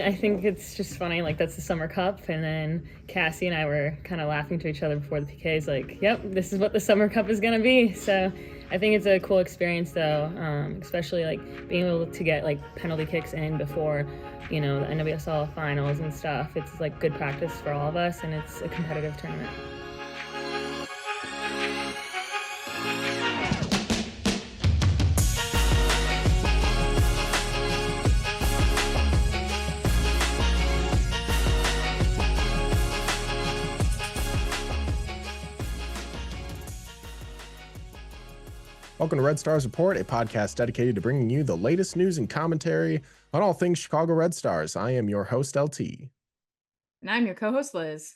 I think it's just funny. Like, that's the Summer Cup, and then Cassie and I were kind of laughing to each other before the PKs. Like, yep, this is what the Summer Cup is gonna be. So, I think it's a cool experience, though, especially like being able to get like penalty kicks in before, the NWSL finals and stuff. It's like good practice for all of us, and it's a competitive tournament. Welcome to Red Stars Report, a podcast dedicated to bringing you the latest news and commentary on all things Chicago Red Stars. I am your host, LT. And I'm your co-host, Liz.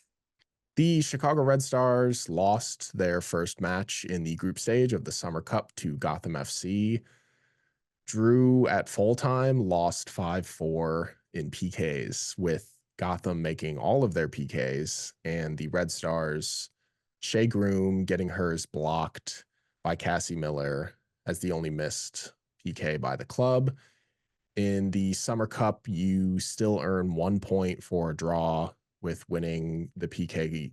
The Chicago Red Stars lost their first match in the group stage of the Summer Cup to Gotham FC. Drew at full time, lost 5-4 in PKs, with Gotham making all of their PKs and the Red Stars, Shea Groom getting hers blocked by Cassie Miller as the only missed PK by the club. In the Summer Cup, you still earn 1 point for a draw. With winning the PK,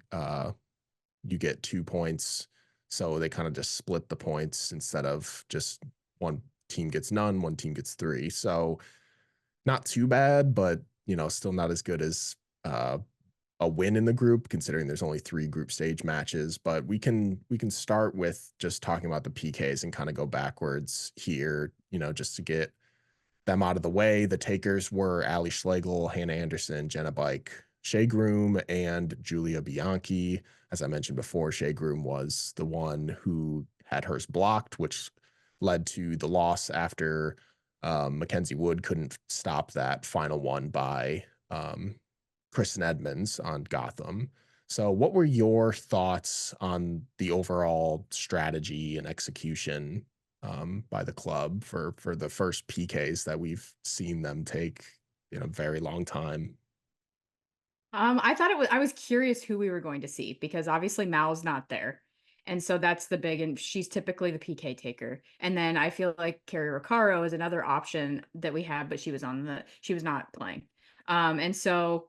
you get 2 points. So they kind of just split the points instead of just one team gets none, one team gets 3. So not too bad, but still not as good as a win in the group, considering there's only 3 group stage matches. But we can start with just talking about the PKs and kind of go backwards here, just to get them out of the way. The takers were Ali Schlegel, Hannah Anderson, Jenna Bike, Shea Groom, and Julia Bianchi. As I mentioned before, Shea Groom was the one who had hers blocked, which led to the loss after Mackenzie Wood couldn't stop that final one by Kristen Edmonds on Gotham. So what were your thoughts on the overall strategy and execution by the club for the first PKs that we've seen them take in a very long time? I thought I was curious who we were going to see because obviously Mal's not there. And so that's the big, and she's typically the PK taker. And then I feel like Carrie Recaro is another option that we have, but she was not playing. And so,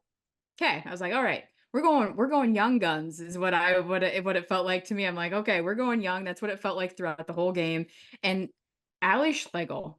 okay, I was like, all right, we're going young guns is what it felt like to me. I'm like, okay, we're going young. That's what it felt like throughout the whole game. And Ali Schlegel,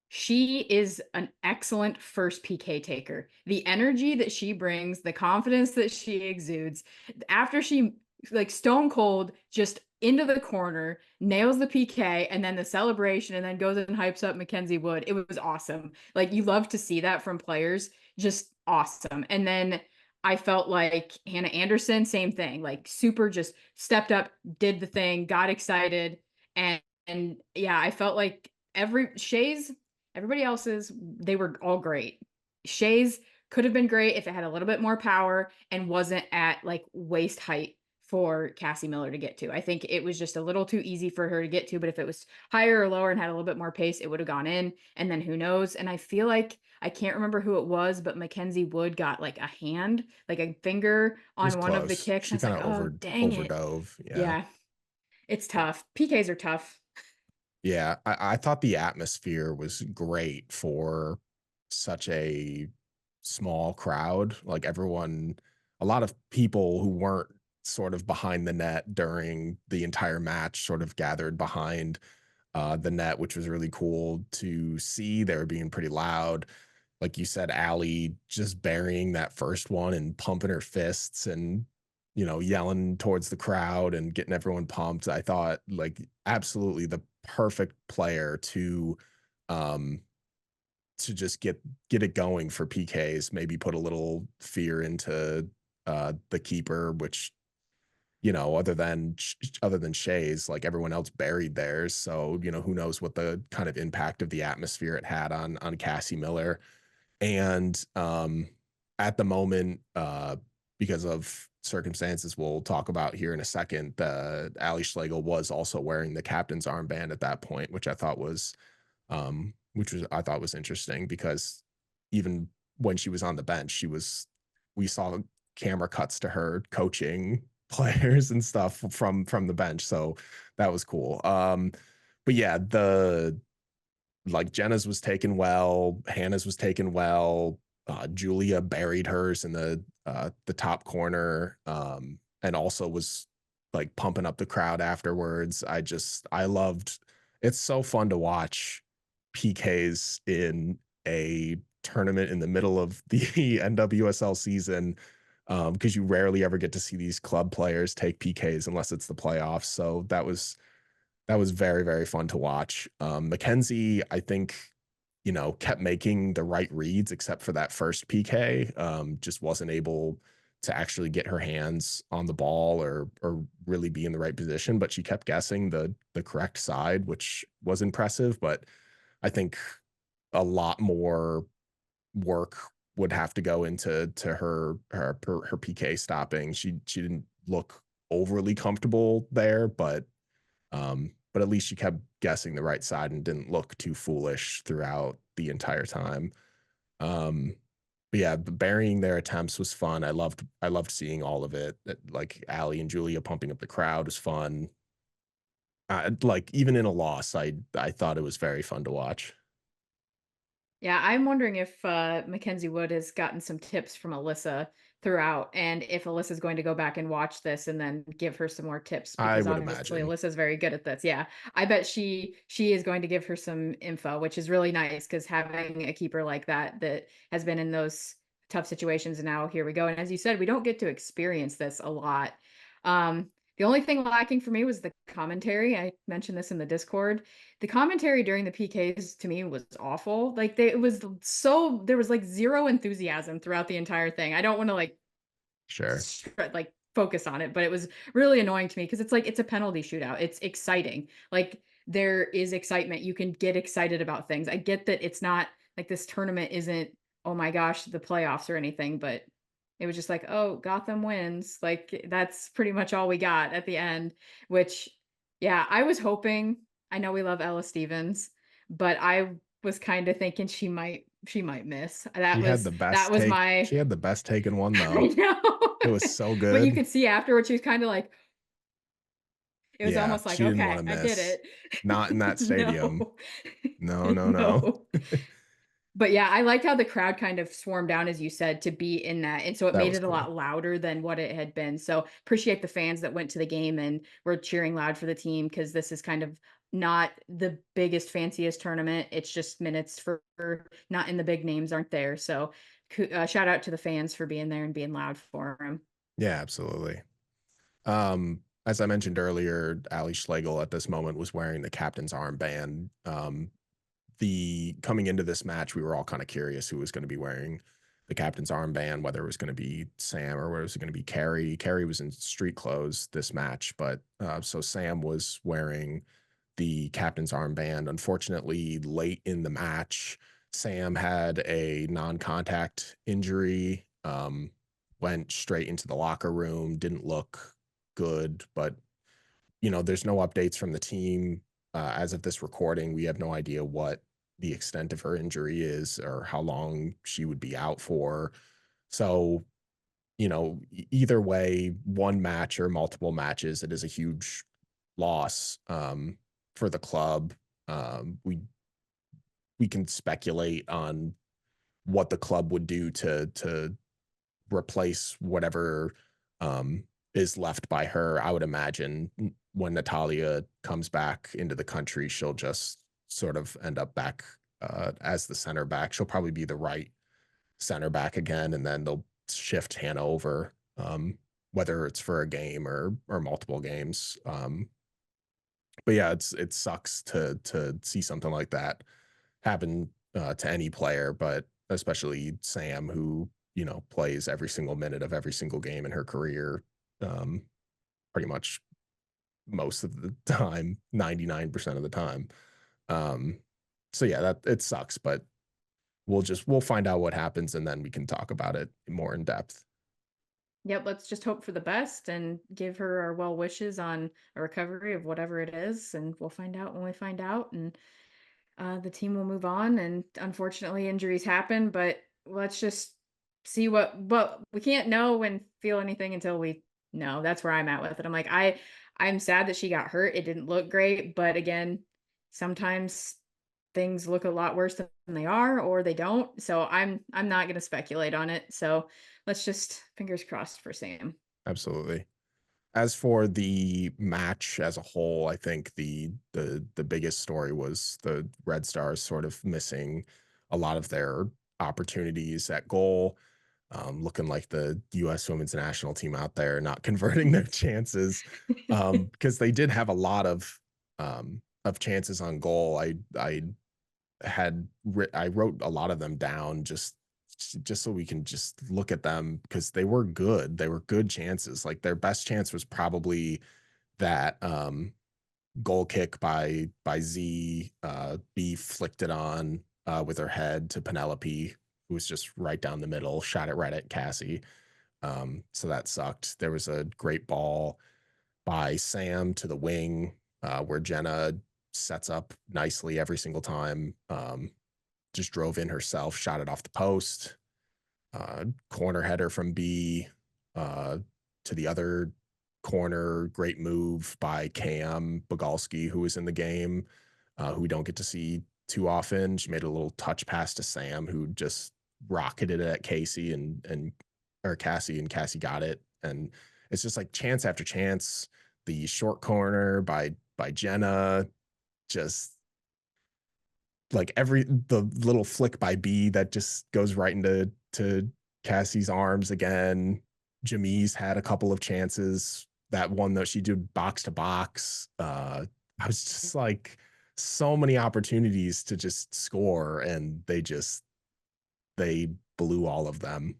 she is an excellent first PK taker. The energy that she brings, the confidence that she exudes, after she like stone cold just into the corner, nails the PK, and then the celebration, and then goes and hypes up Mackenzie Wood. It was awesome. Like, you love to see that from players. Just awesome. And then I felt like Hannah Anderson, same thing, like super just stepped up, did the thing, got excited. And yeah, I felt like everybody else's, they were all great. Shea's could have been great if it had a little bit more power and wasn't at like waist height for Cassie Miller to get to. I think it was just a little too easy for her to get to, but if it was higher or lower and had a little bit more pace, it would have gone in, and then who knows. And I feel like, I can't remember who it was, but Mackenzie Wood got like a hand, like a finger on one of the kicks. She kind of overdove. Yeah, it's tough. PKs are tough. Yeah, I thought the atmosphere was great for such a small crowd. Like, everyone, a lot of people who weren't sort of behind the net during the entire match sort of gathered behind the net, which was really cool to see. They were being pretty loud. Like you said, Allie just burying that first one and pumping her fists and, yelling towards the crowd and getting everyone pumped. I thought, like, absolutely the perfect player to just get it going for PKs, maybe put a little fear into the keeper, which, other than Shea's, like, everyone else buried theirs. So, who knows what the kind of impact of the atmosphere it had on Cassie Miller. And at the moment, because of circumstances we'll talk about here in a second, Ali Schlegel was also wearing the captain's armband at that point, which I thought was interesting, because even when she was on the bench, we saw camera cuts to her coaching players and stuff from the bench. So that was cool. But yeah, like, Jenna's was taken well, Hannah's was taken well, Julia buried hers in the top corner, and also was like pumping up the crowd afterwards. I loved. It's so fun to watch PKs in a tournament in the middle of the NWSL season, because you rarely ever get to see these club players take PKs unless it's the playoffs. So that was very, very fun to watch. Mackenzie, I think, kept making the right reads except for that first PK. Just wasn't able to actually get her hands on the ball or really be in the right position, but she kept guessing the correct side, which was impressive. But I think a lot more work would have to go into her PK stopping. She didn't look overly comfortable there, but at least she kept guessing the right side and didn't look too foolish throughout the entire time. But yeah, burying their attempts was fun. I loved seeing all of it. Like Allie and Julia pumping up the crowd was fun. Like even in a loss, I thought it was very fun to watch. Yeah, I'm wondering if Mackenzie Wood has gotten some tips from Alyssa throughout, and if Alyssa's going to go back and watch this and then give her some more tips I because would obviously imagine. Alyssa's very good at this. Yeah, I bet she is going to give her some info, which is really nice because having a keeper like that has been in those tough situations, and now here we go. And as you said, we don't get to experience this a lot. The only thing lacking for me was the commentary. I mentioned this in the Discord. The commentary during the PKs to me was awful. Like it was so there was like zero enthusiasm throughout the entire thing. I don't want to Sure. like focus on it, but it was really annoying to me because it's like it's a penalty shootout. It's exciting. Like there is excitement. You can get excited about things. I get that it's not like this tournament isn't, oh my gosh, the playoffs or anything, but it was just like, oh, Gotham wins. Like that's pretty much all we got at the end, which yeah, I was hoping, I know we love Ella Stevens, but I was kind of thinking she might miss. She had the That best was take. my She had the best take in one I though. know. It was so But you good. could see afterwards she was kind of like it was Yeah, almost like, she didn't want okay, to I did miss. it. Not in that stadium. No. No, no, no. No. But yeah, I liked how the crowd kind of swarmed down, as you said, to be in that. And so it That made was it a cool. lot louder than what it had been. So appreciate the fans that went to the game and were cheering loud for the team because this is kind of not the biggest, fanciest tournament. It's just minutes for not in the big names aren't there. So shout out to the fans for being there and being loud for them. Yeah, absolutely. As I mentioned earlier, Ali Schlegel at this moment was wearing the captain's armband. The coming into this match, we were all kind of curious who was going to be wearing the captain's armband, whether it was going to be Sam or whether it was going to be Carrie. Carrie was in street clothes this match, but so Sam was wearing the captain's armband. Unfortunately, late in the match, Sam had a non-contact injury. Went straight into the locker room. Didn't look good, but there's no updates from the team as of this recording. We have no idea what the extent of her injury is or how long she would be out for. So, either way, one match or multiple matches, it is a huge loss for the club. We can speculate on what the club would do to replace whatever um, is left by her. I would imagine when Natalia comes back into the country, she'll just sort of end up back as the center back. She'll probably be the right center back again, and then they'll shift Hannah over, whether it's for a game or multiple games. But yeah, it sucks to see something like that happen to any player, but especially Sam, who plays every single minute of every single game in her career, um, pretty much most of the time, 99% of the time. Um, so yeah, that it sucks, but we'll find out what happens and then we can talk about it more in depth. Yep, let's just hope for the best and give her our well wishes on a recovery of whatever it is, and we'll find out when we find out, and the team will move on. And unfortunately, injuries happen, but let's just see what we can't know and feel anything until we know. That's where I'm at with it. I'm sad that she got hurt. It didn't look great, but again, sometimes things look a lot worse than they are, or they don't. So I'm not gonna speculate on it. So let's just fingers crossed for Sam. Absolutely. As for the match as a whole, I think the biggest story was the Red Stars sort of missing a lot of their opportunities at goal, looking like the U.S. women's national team out there, not converting their chances, because they did have a lot of chances on goal. I wrote a lot of them down just so we can just look at them because they were good. They were good chances. Like their best chance was probably that goal kick by Z. B flicked it on with her head to Penelope, who was just right down the middle, shot it right at Cassie. So that sucked. There was a great ball by Sam to the wing where Jenna sets up nicely every single time. Just drove in herself, shot it off the post. Corner header from B to the other corner. Great move by Cam Bogalski, who was in the game, who we don't get to see too often. She made a little touch pass to Sam, who just rocketed it at Casey and or Cassie, and Cassie got it. And it's just like chance after chance. The short corner by Jenna, just like the little flick by B that just goes right into Cassie's arms again. Jamise had a couple of chances. That one that she did box to box. I was just like so many opportunities to just score, and they blew all of them.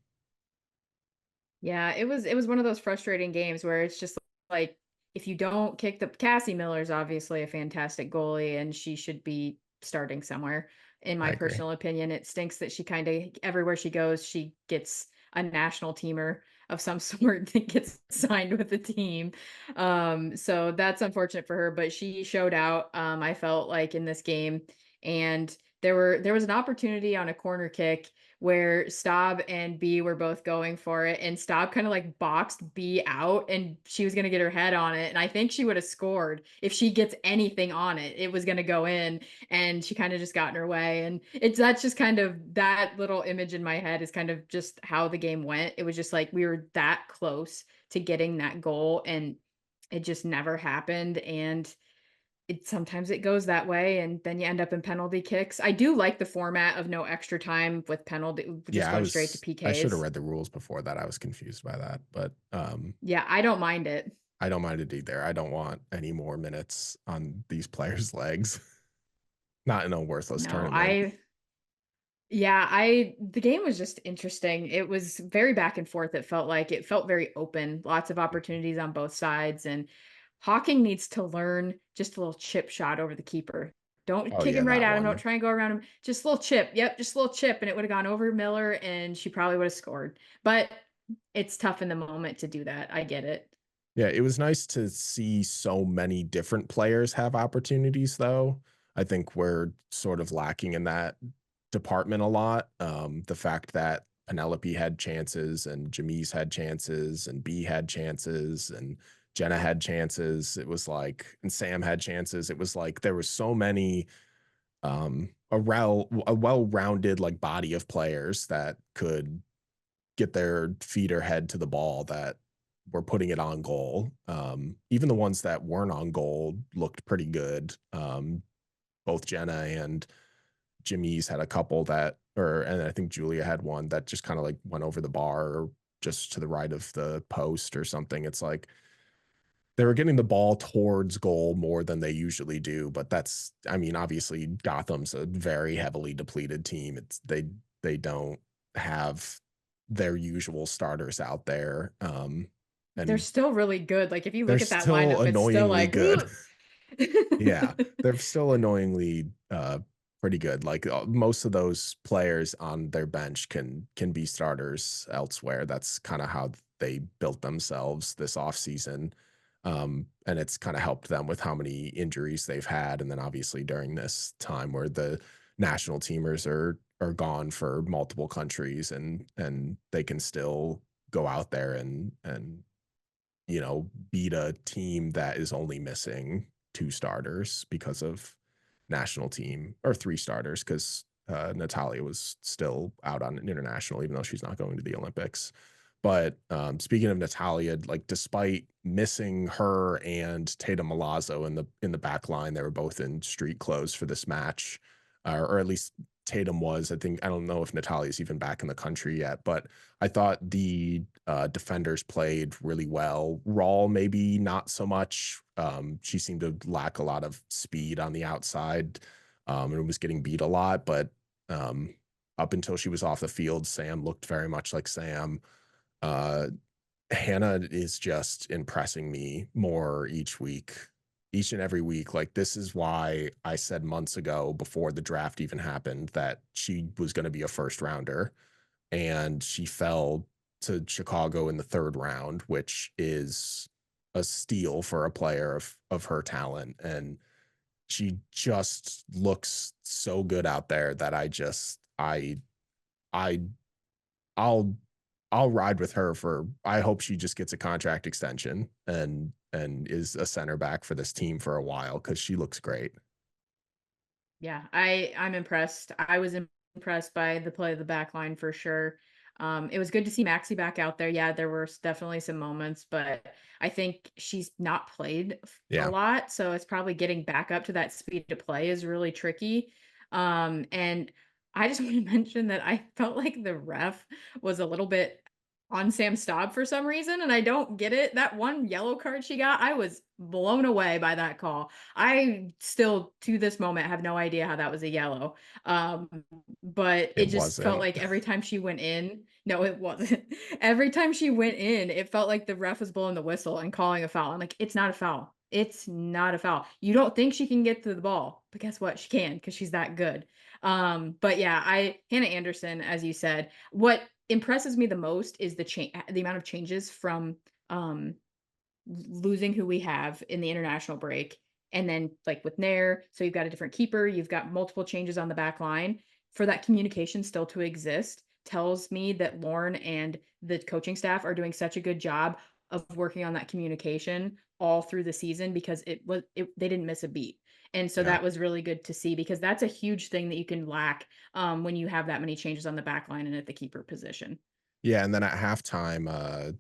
Yeah, it was one of those frustrating games where it's just like if you don't kick the Cassie Miller's obviously a fantastic goalie and she should be starting somewhere. In I my agree. personal opinion, it stinks that she kind of everywhere she goes, she gets a national teamer of some sort that gets signed with the team. So that's unfortunate for her, but she showed out. I felt like in this game, and there was an opportunity on a corner kick where Staub and B were both going for it, and Staub kind of like boxed B out, and she was going to get her head on it. And I think she would have scored if she gets anything on it. It was going to go in, and she kind of just got in her way. And that's just kind of that little image in my head is kind of just how the game went. It was just like we were that close to getting that goal, and it just never happened. And sometimes it goes that way and then you end up in penalty kicks. I do like the format of no extra time with penalty just Yeah, going straight to I should have PKs. read the rules before that. I was confused by that, but Yeah, I don't mind it. I don't mind it either. I don't want any more minutes on these players' legs. Not in a worthless No, tournament. I yeah, I the game was just interesting. It was very back and forth. It felt very open, lots of opportunities on both sides. And Hawking needs to learn just a little chip shot over the keeper. Don't Oh kick yeah, him right that at him. Don't one. try and go around him. Just a little chip. Yep, just a little chip, and it would have gone over Miller, and she probably would have scored. But it's tough in the moment to do that. I get it. Yeah, it was nice to see so many different players have opportunities, though. I think we're sort of lacking in that department a lot. The fact that Penelope had chances and Jamise had chances and B had chances and Jenna had chances. It was like, and Sam had chances. It was like there was so many a well-rounded like body of players that could get their feet or head to the ball that were putting it on goal. Even the ones that weren't on goal looked pretty good. Both Jenna and Jimmy's had a couple that, and I think Julia had one that just kind of like went over the bar or just to the right of the post or something. It's like they were getting the ball towards goal more than they usually do, but that's, I mean, obviously Gotham's a very heavily depleted team. They don't have their usual starters out there. They're And still really good. Like if you they're look at that still lineup, it's still annoyingly like good. ooh. Yeah, they're still annoyingly pretty good. Like most of those players on their bench can be starters elsewhere. That's kind of how they built themselves this offseason. And it's kind of helped them with how many injuries they've had. And then obviously during this time where the national teamers are gone for multiple countries and they can still go out there and you know beat a team that is only missing two starters because of national team, or 3 starters, because Natalia was still out on an international, even though she's not going to the Olympics. But speaking of Natalia, like despite missing her and Tatum Milazzo in the back line, they were both in street clothes for this match, or at least Tatum was. I don't know if Natalia's even back in the country yet, but I thought the defenders played really well. Rawl maybe not so much. She seemed to lack a lot of speed on the outside, and was getting beat a lot. But um, up until she was off the field, Sam looked very much like Sam. Uh, Hannah is just impressing me more each and every week. Like, this is why I said months ago, before the draft even happened, that she was going to be a first rounder. And she fell to Chicago in the third round, which is a steal for a player of her talent. And she just looks so good out there that I I'll I'll ride with her for I hope she just gets a contract extension and is a center back for this team for a while, because she looks great. Yeah, I'm impressed. I was impressed by the play of the back line for sure. It was good to see Maxi back out there. Yeah, there were definitely some moments, but I think she's not played a Yeah, lot, so it's probably getting back up to that speed to play is really tricky. And I just want to mention that I felt like the ref was a little bit on Sam Staub for some reason, and I don't get it. That one yellow card she got, I was blown away by that call. I still, to this moment, have no idea how that was a yellow. Um, but it it just felt wasn't. like every time she went in, no, it wasn't. Every time she went in, it felt like the ref was blowing the whistle and calling a foul. I'm like, it's not a foul. It's not a foul. You don't think she can get to the ball, but guess what? She can, because she's that good. But yeah, Hannah Anderson, as you said, what impresses me the most is the amount of changes from um losing who we have in the international break. And then like with Nair, so you've got a different keeper, you've got multiple changes on the back line. For that communication still to exist tells me that Lauren and the coaching staff are doing such a good job of working on that communication all through the season, because they didn't miss a beat. And so Yeah. that was really good to see, because that's a huge thing that you can lack when you have that many changes on the back line and at the keeper position. Yeah, and then at halftime,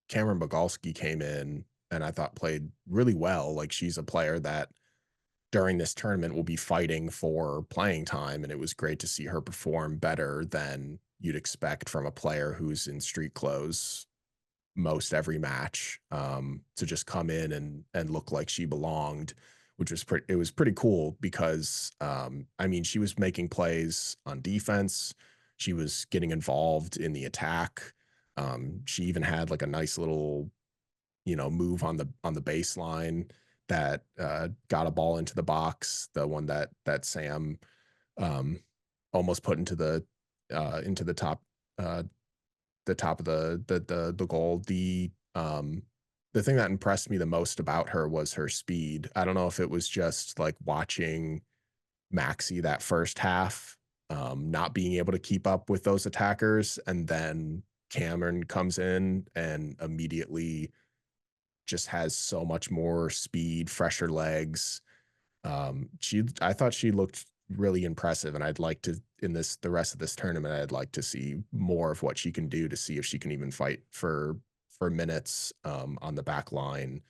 Cameron Bogolski came in and I thought played really well. Like, she's a player that during this tournament will be fighting for playing time, and it was great to see her perform better than you'd expect from a player who's in street clothes most every match, to just come in and look like she belonged, which was pretty. It was pretty cool because I mean, she was making plays on defense, she was getting involved in the attack. She even had like a nice little, move on the baseline that got a ball into the box, the one that Sam um, almost put into uh, the top of the goal. The thing that impressed me the most about her was her speed. I don't know if it was just like watching Maxi that first half, not being able to keep up with those attackers, and then Cameron comes in and immediately just has so much more speed, fresher legs. I thought she looked really impressive, and I'd like to in this the rest of this tournament. I'd like to see more of what she can do, to see if she can even fight for minutes on the back line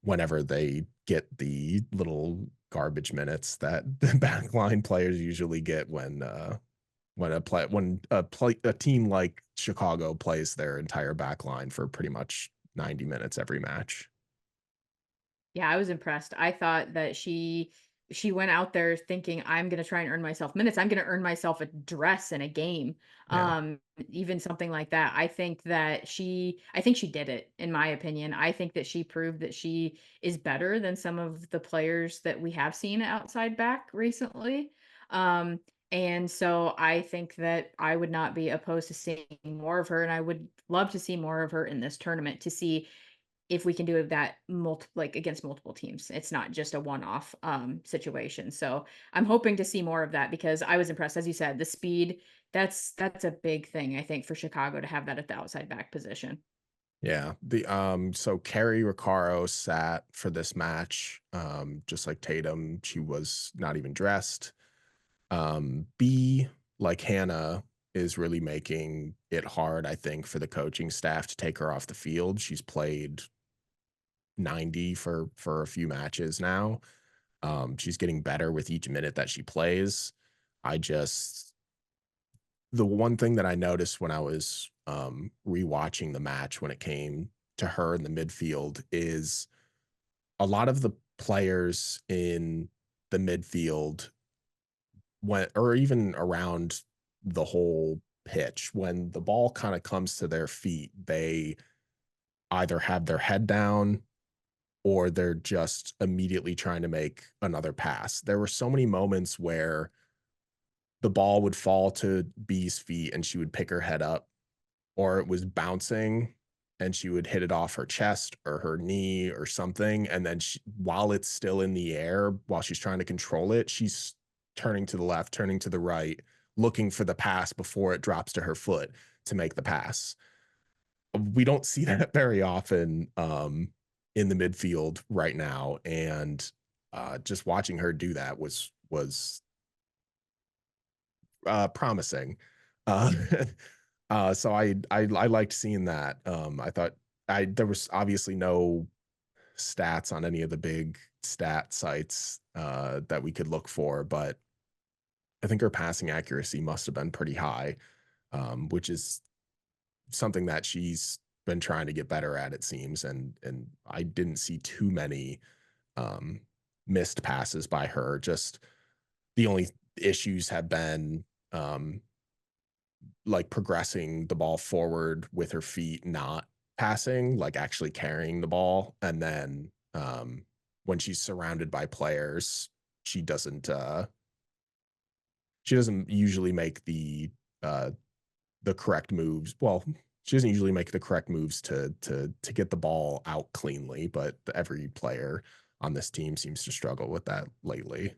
whenever they get the little garbage minutes that the back line players usually get when a team like Chicago plays their entire back line for pretty much 90 minutes every match. Yeah, I was impressed. I thought that she went out there thinking, I'm gonna try and earn myself minutes. I'm gonna earn myself a dress in a game. Yeah. Even something like that. I think she did it, in my opinion. I think that she proved that she is better than some of the players that we have seen outside back recently. Um, and so I think that I would not be opposed to seeing more of her, and I would love to see more of her in this tournament, to see if we can do that like against multiple teams. It's not just a one-off situation. So I'm hoping to see more of that, because I was impressed. As you said, the speed, that's a big thing, I think, for Chicago to have that at the outside back position. Yeah. So Carrie Riccaro sat for this match. Just like Tatum, she was not even dressed. B, like Hannah, is really making it hard, I think, for the coaching staff to take her off the field. She's played 90 for a few matches now. She's getting better with each minute that she plays. I just The one thing that I noticed when I was rewatching the match when it came to her in the midfield is a lot of the players in the midfield when or even around the whole pitch, when the ball kind of comes to their feet, they either have their head down or they're just immediately trying to make another pass. There were so many moments where the ball would fall to B's feet and she would pick her head up, or it was bouncing and she would hit it off her chest or her knee or something. And then while it's still in the air, while she's trying to control it, she's turning to the left, turning to the right, looking for the pass before it drops to her foot to make the pass. We don't see that very often in the midfield right now. And just watching her do that was promising. Uh, so I liked seeing that. I thought there was obviously no stats on any of the big stat sites that we could look for, but I think her passing accuracy must have been pretty high, which is something that she's been trying to get better at, it seems. And I didn't see too many um, missed passes by her. Just the only issues have been like progressing the ball forward with her feet, not passing, like actually carrying the ball. And then when she's surrounded by players, she doesn't she doesn't usually make the correct moves. Well, she doesn't usually make the correct moves to get the ball out cleanly, but every player on this team seems to struggle with that lately.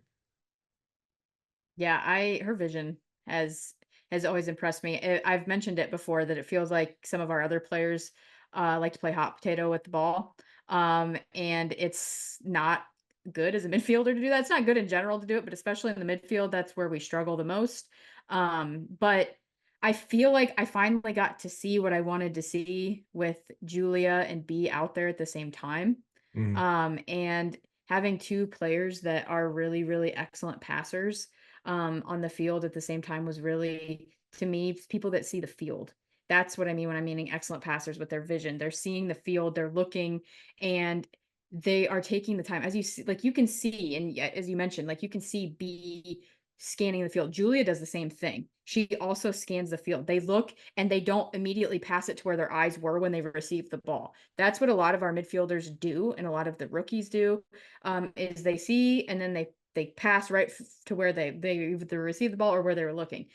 Yeah, I her vision has has always impressed me. I've mentioned it before that it feels like some of our other players like to play hot potato with the ball. And it's not good as a midfielder to do that. It's not good in general to do it, but especially in the midfield, that's where we struggle the most. But I feel like I finally got to see what I wanted to see with Julia and B out there at the same time. Mm. And having two players that are really, really excellent passers on the field at the same time was really, to me, people that see the field. That's what I mean when I'm meaning excellent passers with their vision. They're seeing the field, they're looking, and they are taking the time. As you see, like you can see, and as you mentioned, like you can see B scanning the field. Julia does the same thing. She also scans the field. They look and they don't immediately pass it to where their eyes were when they received the ball. That's what a lot of our midfielders do, and a lot of the rookies do. Is they see and then they pass right to where they either receive the ball or where they were looking.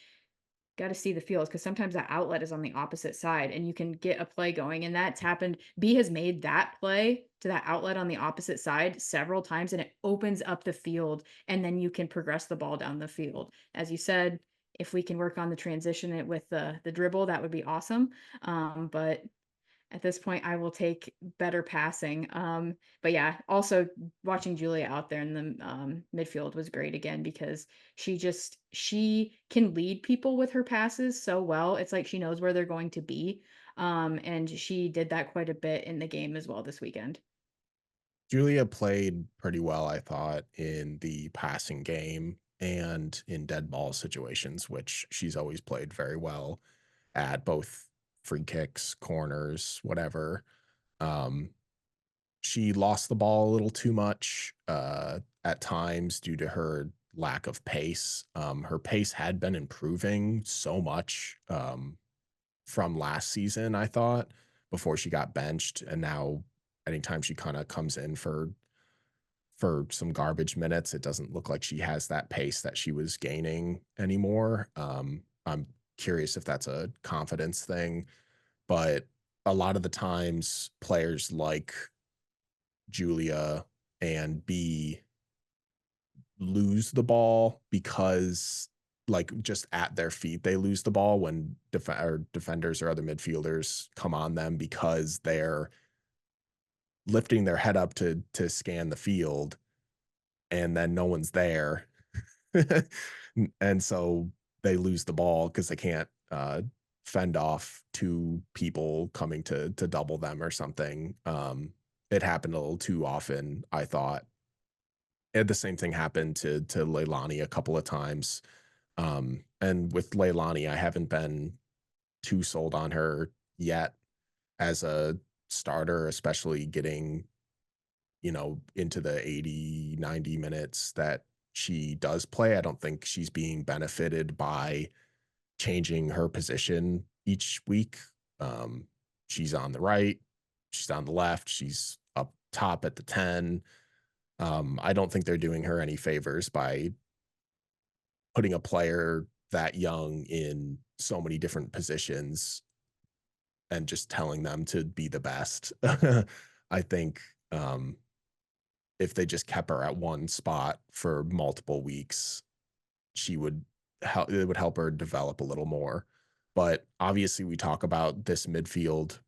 Got to see the field because sometimes that outlet is on the opposite side and you can get a play going. And that's happened. B has made that play to that outlet on the opposite side several times and it opens up the field. And then you can progress the ball down the field. As you said, if we can work on the transition with the dribble, that would be awesome. But at this point, I will take better passing. But yeah, also watching Julia out there in the midfield was great again because she can lead people with her passes so well. It's like she knows where they're going to be. And she did that quite a bit in the game as well this weekend. Julia played pretty well, I thought, in the passing game and in dead ball situations, which she's always played very well at, both free kicks, corners, whatever. Um, she lost the ball a little too much at times due to her lack of pace. Her pace had been improving so much from last season, I thought, before she got benched. And now anytime she kind of comes in for some garbage minutes, it doesn't look like she has that pace that she was gaining anymore. I'm curious if that's a confidence thing, but a lot of the times players like Julia and B lose the ball because like just at their feet they lose the ball when defenders or other midfielders come on them because they're lifting their head up to scan the field and then no one's there. And so they lose the ball because they can't fend off two people coming to double them or something. It happened a little too often, I thought. And the same thing happened to Leilani a couple of times. And with Leilani, I haven't been too sold on her yet as a starter, especially getting, into the 80, 90 minutes that she does play. I don't think she's being benefited by changing her position each week. Um, she's on the right, she's on the left, she's up top at the 10. I don't think they're doing her any favors by putting a player that young in so many different positions and just telling them to be the best. I think if they just kept her at one spot for multiple weeks, she would help. It would help her develop a little more. But obviously, we talk about this midfield,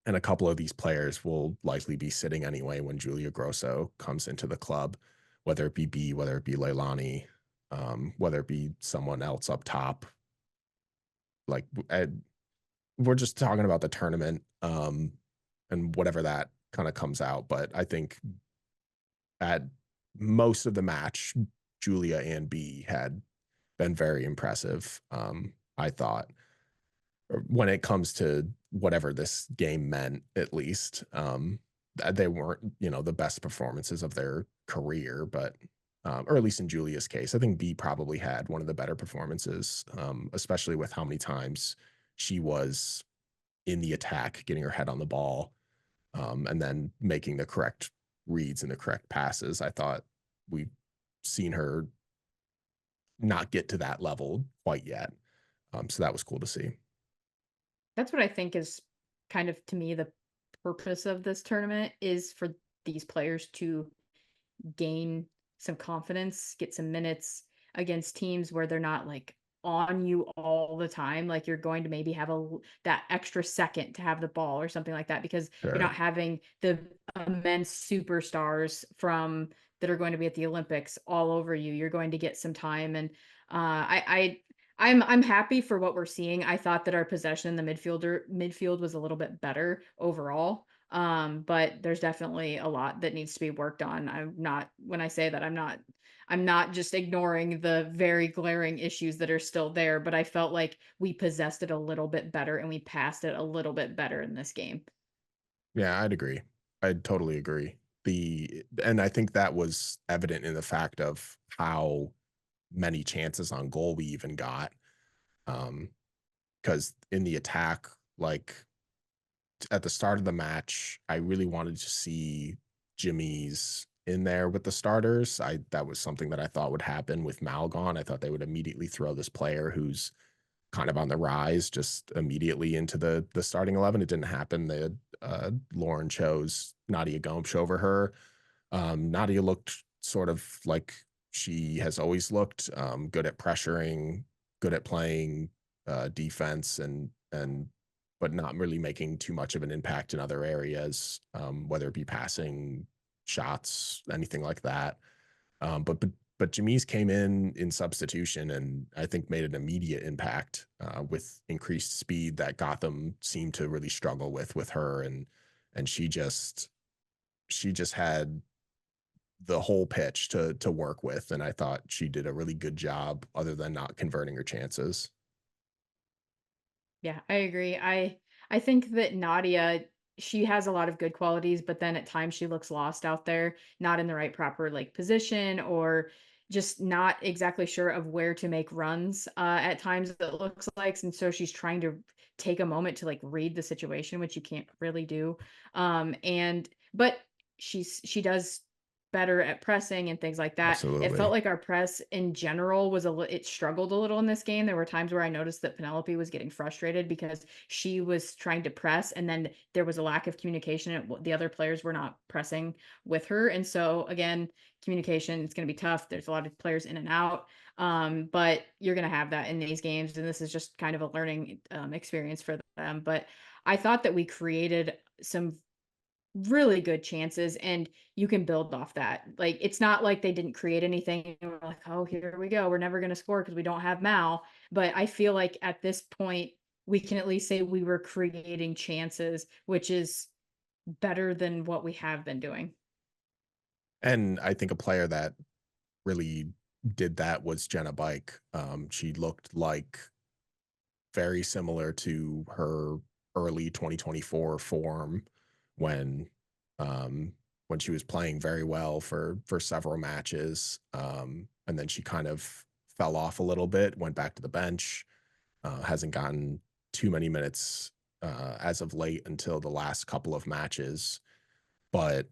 and a couple of these players will likely be sitting anyway when Julia Grosso comes into the club, whether it be B, whether it be Leilani, whether it be someone else up top. Like, we're just talking about the tournament, and whatever that kind of comes out. But I think at most of the match, Julia and B had been very impressive. I thought when it comes to whatever this game meant, at least, they weren't, the best performances of their career, but, or at least in Julia's case, I think B probably had one of the better performances, especially with how many times she was in the attack, getting her head on the ball, and then making the correct reads and the correct passes. I thought we've seen her not get to that level quite yet. So that was cool to see. That's what I think is kind of, to me, the purpose of this tournament is for these players to gain some confidence, get some minutes against teams where they're not like on you all the time. Like you're going to maybe have that extra second to have the ball or something like that, because you're Sure. not having the immense superstars from that are going to be at the Olympics all over you. You're going to get some time. And I'm happy for what we're seeing. I thought that our possession in the midfield was a little bit better overall. But there's definitely a lot that needs to be worked on. When I say that, I'm not just ignoring the very glaring issues that are still there, but I felt like we possessed it a little bit better and we passed it a little bit better in this game. Yeah, I'd agree. I'd totally agree. And I think that was evident in the fact of how many chances on goal we even got. Because in the attack, like at the start of the match, I really wanted to see Jimmy's in there with the starters. That was something that I thought would happen with Malgon. I thought they would immediately throw this player who's kind of on the rise just immediately into the starting 11. It didn't happen. Lauren chose Nadia Gomes over her. Nadia looked sort of like she has always looked, good at pressuring, good at playing defense, and but not really making too much of an impact in other areas, whether it be passing, shots, anything like that. But Jamise came in substitution and I think made an immediate impact with increased speed that Gotham seemed to really struggle with her, and she just had the whole pitch to work with, and I thought she did a really good job other than not converting her chances. Yeah, I agree. I think that Nadia, she has a lot of good qualities, but then at times she looks lost out there, not in the right proper like position, or just not exactly sure of where to make runs at times it looks like. And so she's trying to take a moment to like read the situation, which you can't really do. And but she does better at pressing and things like that. It felt Absolutely. like our press in general was it struggled a little in this game. There were times where I noticed that Penelope was getting frustrated because she was trying to press and then there was a lack of communication and the other players were not pressing with her. And so again, communication is going to be tough. There's a lot of players in and out. But you're going to have that in these games. And this is just kind of a learning experience for them. But I thought that we created some really good chances, and you can build off that. Like, it's not like they didn't create anything and we're like, oh, here we go, we're never going to score because we don't have Mal. But I feel like at this point we can at least say we were creating chances, which is better than what we have been doing. And I think a player that really did that was Jenna Bike. She looked like very similar to her early 2024 form when um when she was playing very well for several matches, and then she kind of fell off a little bit, went back to the bench, hasn't gotten too many minutes as of late until the last couple of matches. But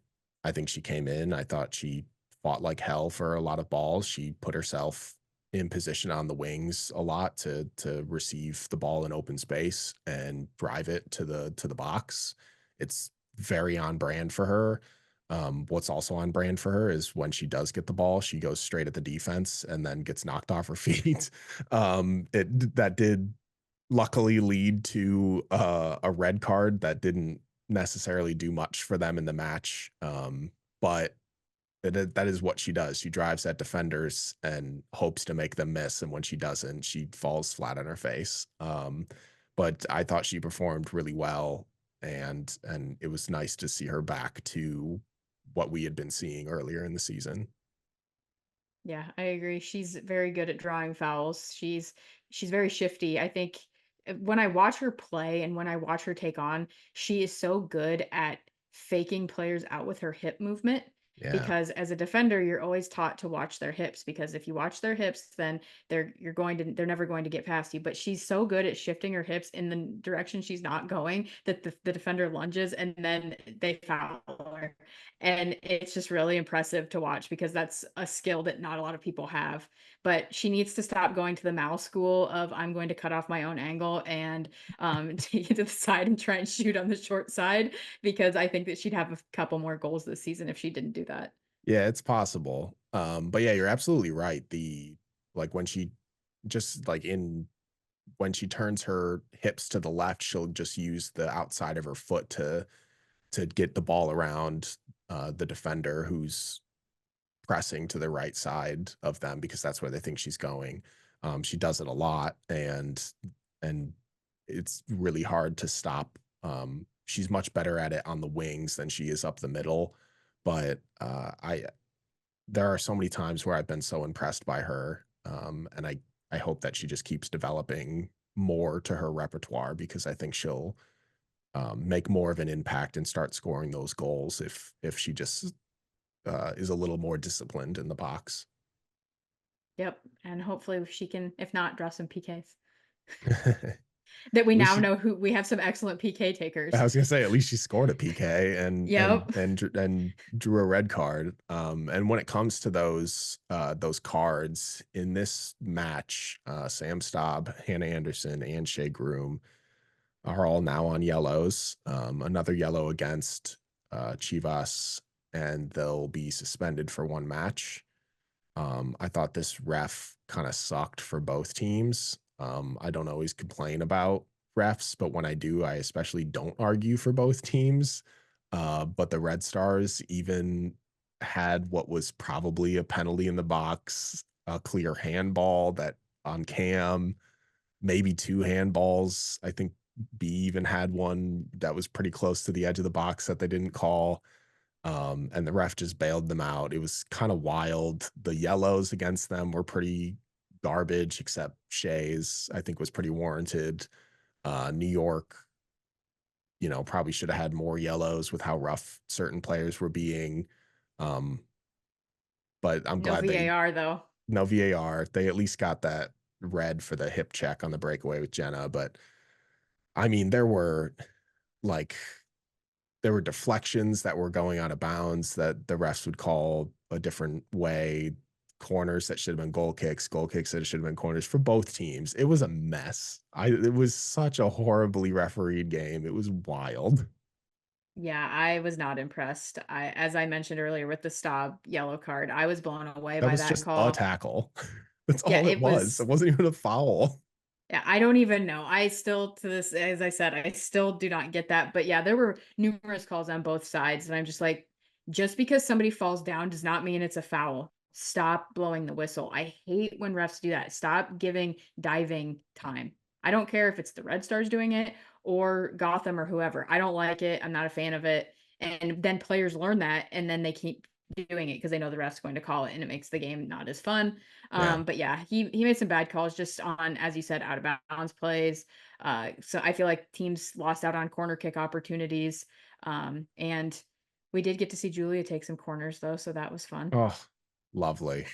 I think she came in. I thought she fought like hell for a lot of balls. She put herself in position on the wings a lot to receive the ball in open space and drive it to the box. It's very on brand for her. What's also on brand for her is when she does get the ball, she goes straight at the defense and then gets knocked off her feet. It that did luckily lead to a red card that didn't necessarily do much for them in the match. But that is what she does. She drives at defenders and hopes to make them miss. And when she doesn't, she falls flat on her face. But I thought she performed really well, and it was nice to see her back to what we had been seeing earlier in the season. Yeah, I agree. She's very good at drawing fouls. She's very shifty. I think when I watch her play and when I watch her take on, she is so good at faking players out with her hip movement, Yeah. because as a defender, you're always taught to watch their hips, because if you watch their hips, then they're never going to get past you. But she's so good at shifting her hips in the direction she's not going that the defender lunges and then they foul her. And it's just really impressive to watch because that's a skill that not a lot of people have. But she needs to stop going to the Mal school of I'm going to cut off my own angle and take it to the side and try and shoot on the short side, because I think that she'd have a couple more goals this season if she didn't do that. Yeah, it's possible. But yeah, you're absolutely right. Like when she just like in when she turns her hips to the left, she'll just use the outside of her foot to get the ball around the defender who's pressing to the right side of them because that's where they think she's going. She does it a lot, and it's really hard to stop. She's much better at it on the wings than she is up the middle. But I there are so many times where I've been so impressed by her, and I hope that she just keeps developing more to her repertoire because I think she'll make more of an impact and start scoring those goals if she just is a little more disciplined in the box. Yep. And hopefully she can, if not, draw some PKs. At That we least now she, know who we have some excellent PK I takers. was gonna say at least she scored a PK Yep. and drew a red card. And when it comes to those cards in this match, Sam Staub, Hannah Anderson, and Shea Groom are all now on yellows. Another yellow against Chivas, and they'll be suspended for one match. I thought this ref kind of sucked for both teams. I don't always complain about refs, but when I do, I especially don't argue for both teams. But the Red Stars even had what was probably a penalty in the box, a clear handball that on cam, maybe two handballs. I think B even had one that was pretty close to the edge of the box that they didn't call. And the ref just bailed them out. It was kind of wild. The yellows against them were pretty garbage, except Shea's, I think, was pretty warranted. New York, probably should have had more yellows with how rough certain players were being. Um, but I'm No glad they VAR though. no VAR. They at least got that red for the hip check on the breakaway with Jenna. But I mean, like there were deflections that were going out of bounds that the refs would call a different way, corners that should have been goal kicks that should have been corners for both teams. It was a mess. It was such a horribly refereed game. It was wild. Yeah, I was not impressed. As I mentioned earlier with the Staub yellow card, I was blown away That by was that just a call. tackle. That's Yeah, all it it was. was. It wasn't even a foul. Yeah, I don't even know. I still, to this, as I said, I still do not get that. But yeah, there were numerous calls on both sides, and I'm just like, just because somebody falls down does not mean it's a foul. Stop blowing the whistle. I hate when refs do that. Stop giving diving time. I don't care if it's the Red Stars doing it or Gotham or whoever. I don't like it. I'm not a fan of it. And then players learn that, and then they keep doing it because they know the ref's going to call it, and it makes the game not as fun. Yeah. But yeah, he made some bad calls just on, as you said, out of bounds plays. So I feel like teams lost out on corner kick opportunities. And we did get to see Julia take some corners though, so that was fun. Oh, lovely.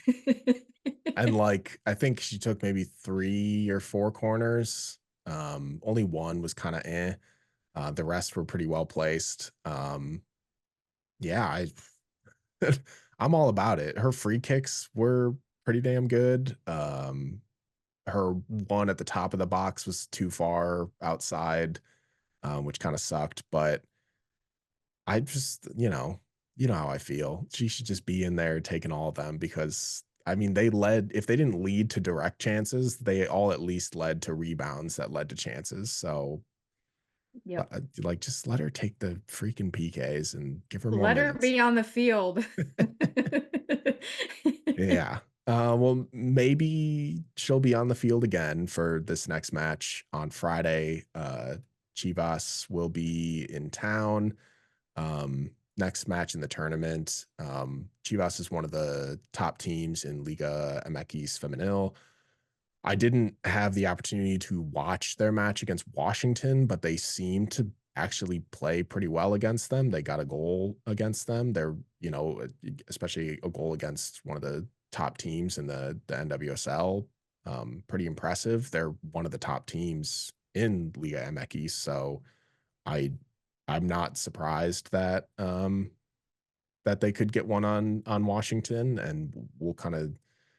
And like, I think she took maybe 3 or 4 corners. Only one was kind of the rest were pretty well placed. Yeah, I'm all about it. Her free kicks were pretty damn good. Her one at the top of the box was too far outside, which kind of sucked. But I just, you know how I feel. She should just be in there taking all of them because I mean they led. If they didn't lead to direct chances, they all at least led to rebounds that led to chances. So, Yep. like, just let her take the freaking PKs and give her more Let her minutes. be on the field. Yeah. Well, maybe she'll be on the field again for this next match on Friday. Chivas will be in town. Next match in the tournament. Chivas is one of the top teams in Liga MX Femenil. I didn't have the opportunity to watch their match against Washington, but they seem to actually play pretty well against them. They got a goal against them. They're, especially a goal against one of the top teams in the NWSL. Pretty impressive. They're one of the top teams in Liga MX. So I I'm not surprised that that they could get one on Washington, and we'll kind of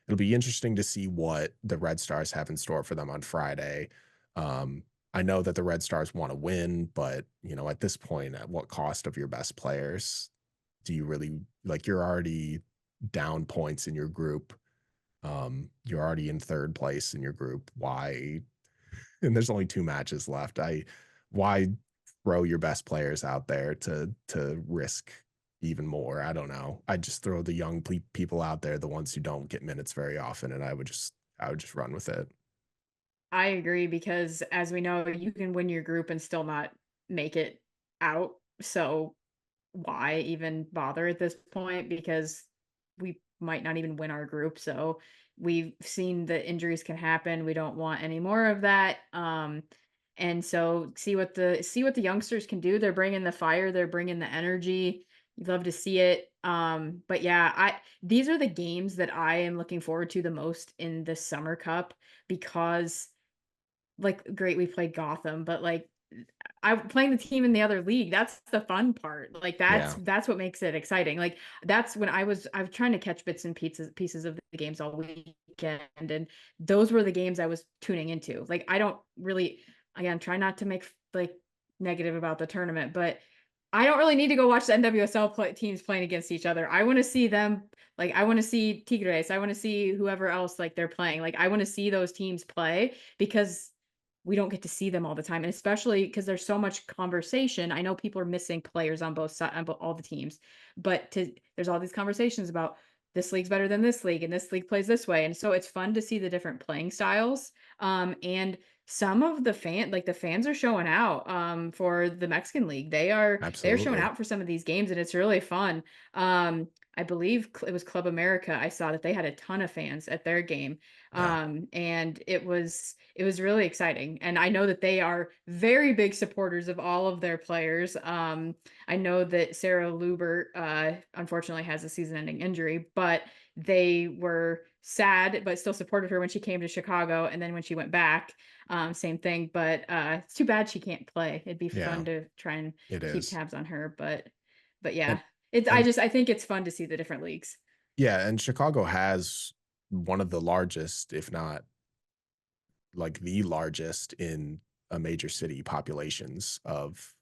it'll be interesting to see what the Red Stars have in store for them on Friday. Um, I know that the Red Stars want to win, but at this point, at what cost of your best players do you really like? You're already down points in your group. You're already in third place in your group. Why? And there's only 2 matches left. Why throw your best players out there to risk even more? I don't know. I just throw the young people out there, the ones who don't get minutes very often, and I would just run with it. I agree because as we know, you can win your group and still not make it out. So why even bother at this point? Because we might not even win our group. So we've seen that injuries can happen. We don't want any more of that. And so see what the youngsters can do. They're bringing the fire. They're bringing the energy. You'd love to see it. But yeah, these are the games that I am looking forward to the most in the Summer Cup because like great we played Gotham, but like I playing the team in the other league, that's the fun part. Like Yeah, that's what makes it exciting. Like that's when I was trying to catch bits and pieces of the games all weekend, and those were the games I was tuning into. Like I don't really, again, try not to make like negative about the tournament, but I don't really need to go watch the NWSL teams playing against each other. I want to see them, like I want to see Tigres, I want to see whoever else like they're playing. Like I want to see those teams play because we don't get to see them all the time, and especially because there's so much conversation. I know people are missing players on both sides, on all the teams, but there's all these conversations about this league's better than this league, and this league plays this way, and so it's fun to see the different playing styles. And some of the fans are showing out for the Mexican league. They're showing absolutely. out for some of these games, and it's really fun. I believe it was Club America. I saw that they had a ton of fans at their game, Yeah, and it was really exciting. And I know that they are very big supporters of all of their players. I know that Sarah Luber unfortunately has a season-ending injury, but they were sad but still supported her when she came to Chicago, and then when she went back, same thing. But it's too bad she can't play. It'd be yeah, fun to try and it keep is. tabs on her, but And yeah, it's and I think it's fun to see the different leagues. yeah, and Chicago has one of the largest, if not like the largest in a major city populations of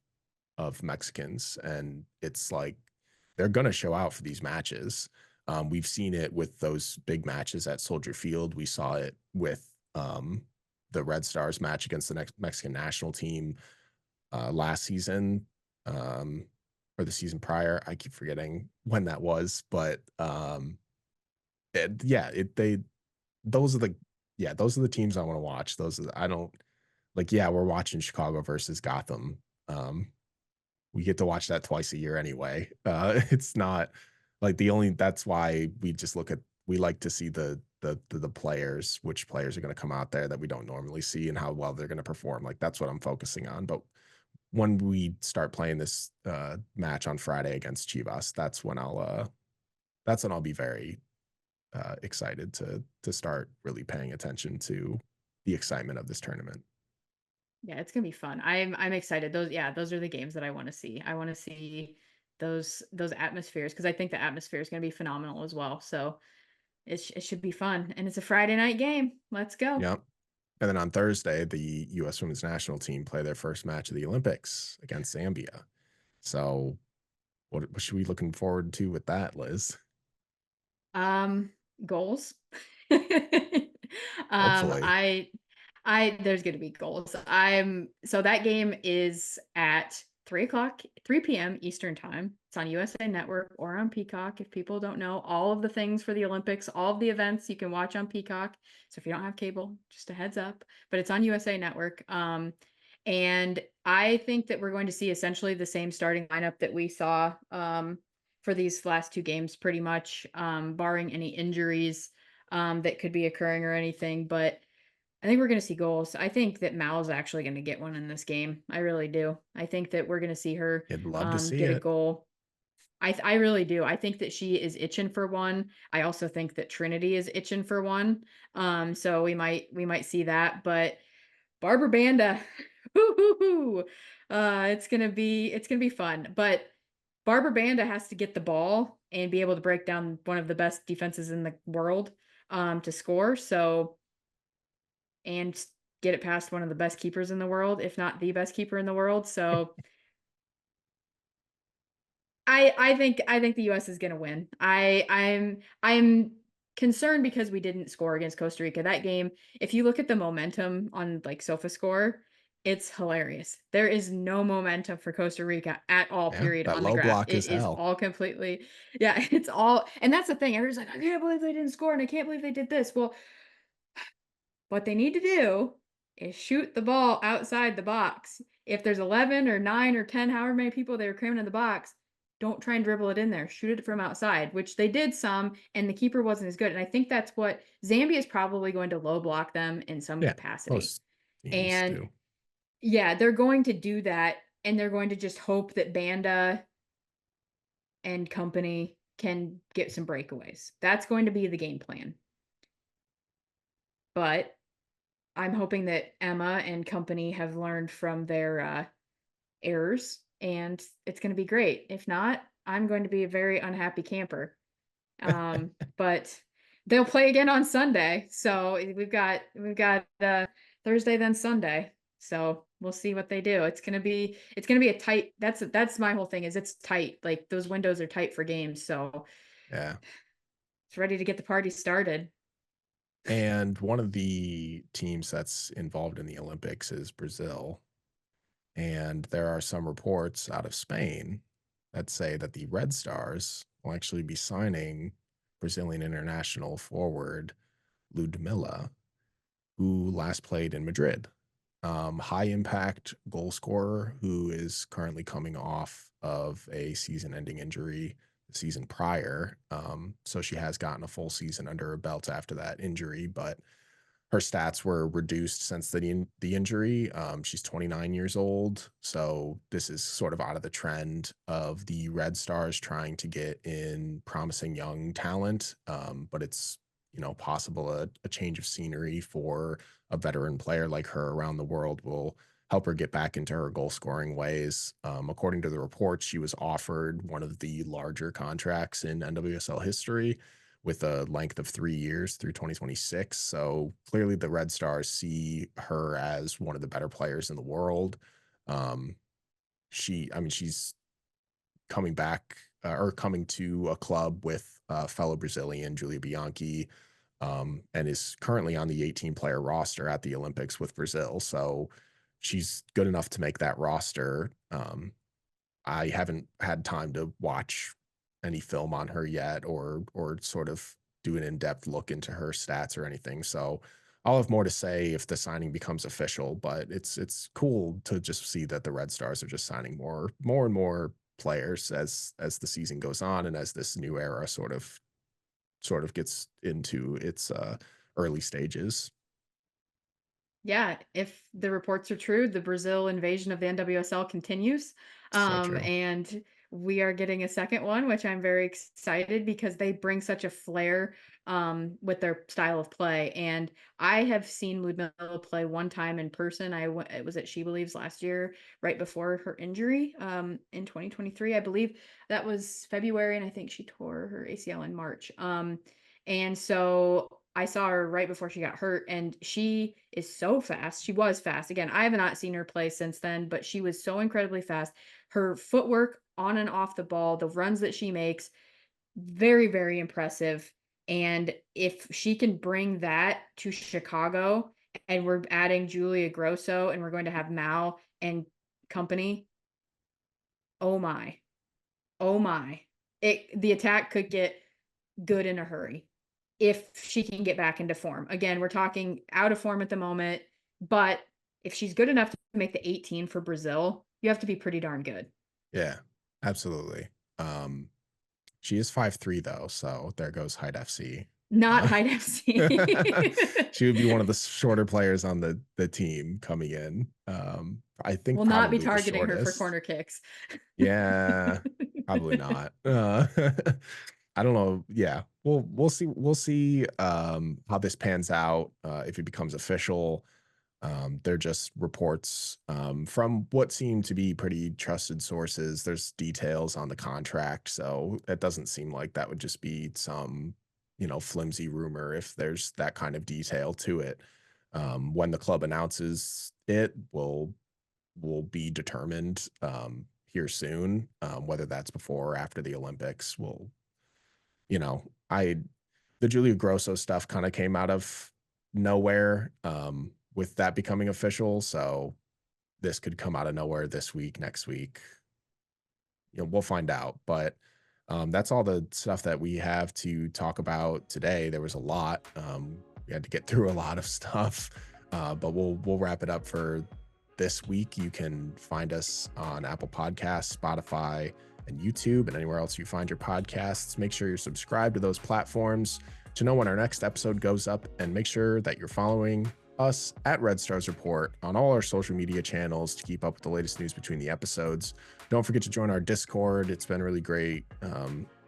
Mexicans, and it's like they're gonna show out for these matches. We've seen it with those big matches at Soldier Field. We saw it with the Red Stars match against the next Mexican national team last season, or the season prior. I keep forgetting when that was, but yeah, those are the those are the teams I want to watch. I don't like. Yeah, we're watching Chicago versus Gotham. We get to watch that twice a year anyway. It's not like that's why we like to see the players, which players are going to come out there that we don't normally see and how well they're going to perform. Like that's what I'm focusing on. But when we start playing this match on Friday against Chivas, that's when I'll be very excited to start really paying attention to the excitement of this tournament. Yeah, it's gonna be fun. I'm excited. Those are the games that I want to see. I want to see those atmospheres because I think the atmosphere is gonna be phenomenal as well. So it should be fun, and it's a Friday night game. Let's go. Yep. And then on Thursday, the U.S. Women's National Team play their first match of the Olympics against Zambia. So, what should we looking forward to with that, Liz? Goals. Hopefully, I there's gonna be goals. So that game is at 3 o'clock, 3 p.m. Eastern time. It's on USA Network or on Peacock. If people don't know, all of the things for the Olympics, all of the events you can watch on Peacock. So if you don't have cable, just a heads up. But it's on USA Network. And I think that we're going to see essentially the same starting lineup that we saw for these last two games, pretty much, barring any injuries that could be occurring or anything. But I think we're going to see goals. I think that Mal's actually going to get one in this game. I really do. I think that we're going to see her I'd love to see get a it. goal. I really do. I think that she is itching for one. I also think that Trinity is itching for one. So we might see that. But Barbara Banda, woo-hoo-hoo. It's gonna be fun. But Barbara Banda has to get the ball and be able to break down one of the best defenses in the world to score. So and get it past one of the best keepers in the world, if not the best keeper in the world. So I think the US is going to win. I'm concerned because we didn't score against Costa Rica that game. If you look at the momentum on like SofaScore, it's hilarious. There is no momentum for Costa Rica at all, Yeah, period, that on the low graph. block It is is hell. all completely, yeah, it's all, and that's the thing. Everyone's like, I can't believe they didn't score and I can't believe they did this. Well, what they need to do is shoot the ball outside the box. If there's 11 or 9 or 10, however many people they were cramming in the box, don't try and dribble it in there. Shoot it from outside, which they did some, and the keeper wasn't as good. And I think that's what Zambia is probably going to low block them in some Yeah, capacity. most teams And do. yeah, they're going to do that, and they're going to just hope that Banda and company can get some breakaways. That's going to be the game plan. But I'm hoping that Emma and company have learned from their errors, and it's going to be great. If not, I'm going to be a very unhappy camper. But they'll play again on Sunday, so we've got Thursday then Sunday. So we'll see what they do. It's gonna be a tight. That's my whole thing is it's tight. Like those windows are tight for games, so Yeah. it's ready to get the party started. And one of the teams that's involved in the Olympics is Brazil. And there are some reports out of Spain that say that the Red Stars will actually be signing Brazilian international forward Ludmilla, who last played in Madrid. High impact goal scorer who is currently coming off of a season ending injury the season prior. So she has gotten a full season under her belt after that injury, but her stats were reduced since the injury. She's 29 years old, so this is sort of out of the trend of the Red Stars trying to get in promising young talent. But it's possible a change of scenery for a veteran player like her around the world will help her get back into her goal scoring ways. According to the report, she was offered one of the larger contracts in NWSL history with a length of 3 years through 2026. So clearly the Red Stars see her as one of the better players in the world. I mean, she's coming back or coming to a club with fellow Brazilian Julia Bianchi, and is currently on the 18-player roster at the Olympics with Brazil. So she's good enough to make that roster. I haven't had time to watch any film on her yet, or sort of do an in-depth look into her stats or anything. So I'll have more to say if the signing becomes official, but it's cool to just see that the Red Stars are just signing more and more players as the season goes on, and as this new era sort of gets into its early stages. Yeah, if the reports are true, the Brazil invasion of the NWSL continues. So true. And we are getting a second one, which I'm very excited because they bring such a flair with their style of play. And I have seen Ludmilla play one time in person. It was at She Believes last year, right before her injury in 2023. I believe that was February, and I think she tore her ACL in March. And so I saw her right before she got hurt, and she is so fast. She was fast. Again, I have not seen her play since then, but she was so incredibly fast. Her footwork on and off the ball, the runs that she makes, very, very impressive. And if she can bring that to Chicago, and we're adding Julia Grosso, and we're going to have Mal and company, oh my, oh my. The attack could get good in a hurry if she can get back into form. Again, we're talking out of form at the moment, but if she's good enough to make the 18 for Brazil, you have to be pretty darn good. Yeah, absolutely. She is 5'3" though, so there goes Height FC. Not Uh, high FC. she would be one of the shorter players on the team coming in. I think Will not be probably the targeting her for shortest. corner kicks. Yeah, probably not. I don't know. Yeah, we'll see. We'll see how this pans out if it becomes official. They're just reports from what seem to be pretty trusted sources. There's details on the contract, so it doesn't seem like that would just be some, flimsy rumor if there's that kind of detail to it. When the club announces it, will be determined here soon. Whether that's before or after the Olympics, will I the Julia Grosso stuff kind of came out of nowhere with that becoming official. So this could come out of nowhere this week, next week. We'll find out. But that's all the stuff that we have to talk about today. There was a lot. We had to get through a lot of stuff, but we'll wrap it up for this week. You can find us on Apple Podcasts, Spotify, and YouTube, and anywhere else you find your podcasts. Make sure you're subscribed to those platforms to know when our next episode goes up, and make sure that you're following us at Red Stars Report on all our social media channels to keep up with the latest news between the episodes. Don't forget to join our Discord. It's been really great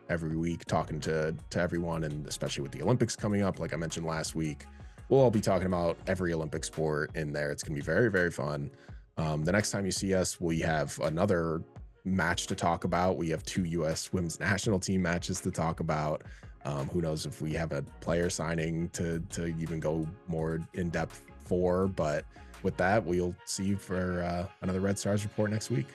every week talking to everyone, and especially with the Olympics coming up, like I mentioned last week. We'll all be talking about every Olympic sport in there. It's going to be very, very fun. The next time you see us, we have another match to talk about. We have 2 U.S. women's national team matches to talk about. Who knows if we have a player signing to even go more in depth for. But with that, we'll see you for another Red Stars Report next week.